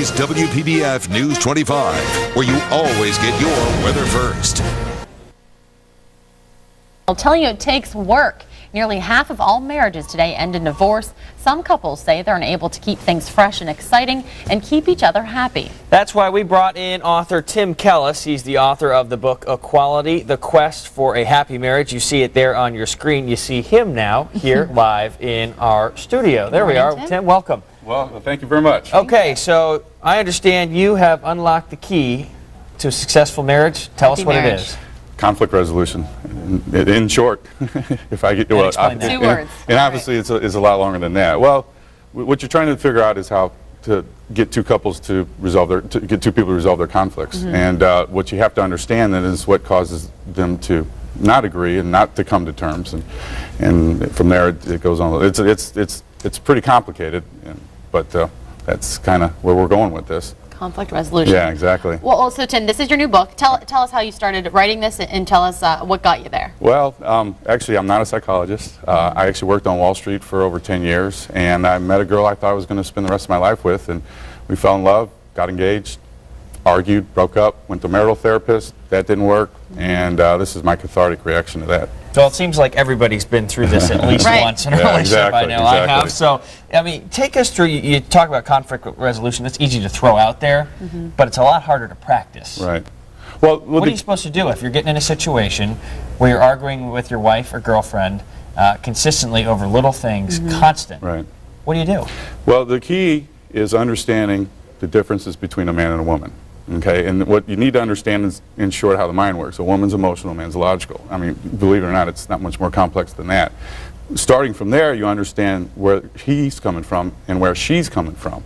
Today's WPBF News 25, where you always get your weather first. I'll tell you, it takes work. Nearly half of all marriages today end in divorce. Some couples say they're unable to keep things fresh and exciting and keep each other happy. That's why we brought in author Tim Kellis. He's the author of the book Equality, The Quest for a Happy Marriage. You see it there on your screen. You see him now here live in our studio. There we are. Tim, welcome. Well, thank you very much. Okay, so I understand you have unlocked the key to a successful marriage. Tell us what it is. Conflict resolution, in short. If I get to explain that. 2 words. And obviously it's a lot longer than that. Well, what you're trying to figure out is how to get two couples to resolve their, get two people to resolve their conflicts. And what you have to understand then is what causes them to not agree and not to come to terms. And from there it goes on. It's pretty complicated, but that's kind of where we're going with this. Conflict resolution. Yeah, exactly. Well, so Tim, this is your new book. Tell us how you started writing this and tell us what got you there. Well, actually, I'm not a psychologist. I actually worked on Wall Street for over 10 years, and I met a girl I thought I was going to spend the rest of my life with, and we fell in love, got engaged, argued, broke up, went to a marital therapist. That didn't work, and this is my cathartic reaction to that. So it seems like everybody's been through this at least once in a relationship. I know I have. So, I mean, take us through, you talk about conflict resolution. It's easy to throw out there, but it's a lot harder to practice. Right. Well, what are you supposed to do if you're getting in a situation where you're arguing with your wife or girlfriend consistently over little things, constant? Right. What do you do? Well, the key is understanding the differences between a man and a woman. Okay, and what you need to understand is, in short, how the mind works. A woman's emotional, a man's logical. I mean, believe it or not, it's not much more complex than that. Starting from there, you understand where he's coming from and where she's coming from.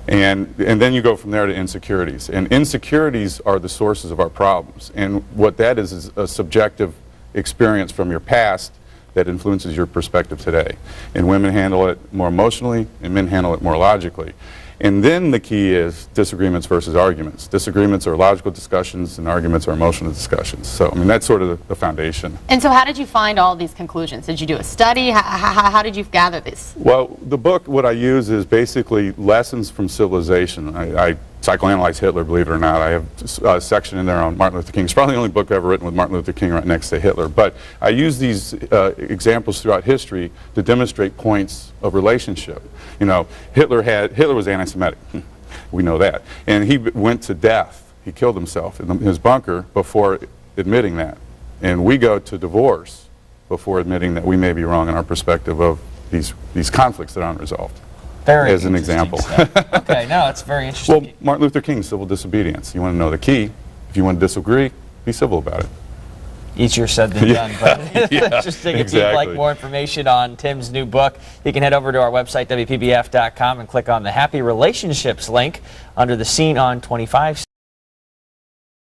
And then you go from there to insecurities. And insecurities are the sources of our problems. And what that is a subjective experience from your past that influences your perspective today. And women handle it more emotionally, and men handle it more logically. And then the key is disagreements versus arguments. Disagreements are logical discussions, and arguments are emotional discussions. So, I mean, that's sort of the foundation. And so how did you find all these conclusions? Did you do a study? How did you gather this? Well, the book, what I use is basically lessons from civilization. I psychoanalyze Hitler, believe it or not. I have a section in there on Martin Luther King. It's probably the only book I've ever written with Martin Luther King right next to Hitler. But I use these examples throughout history to demonstrate points of relationship. You know, Hitler was anti-Semitic. We know that. And he went to death. He killed himself in his bunker before admitting that. And we go to divorce before admitting that we may be wrong in our perspective of these conflicts that are unresolved. Very as an example. Okay, no, it's very interesting. Well, Martin Luther King, civil disobedience. You want to know the key. If you want to disagree, be civil about it. Easier said than done, but interesting. If you'd like more information on Tim's new book, you can head over to our website, WPBF.com, and click on the Happy Relationships link under the Scene on 25.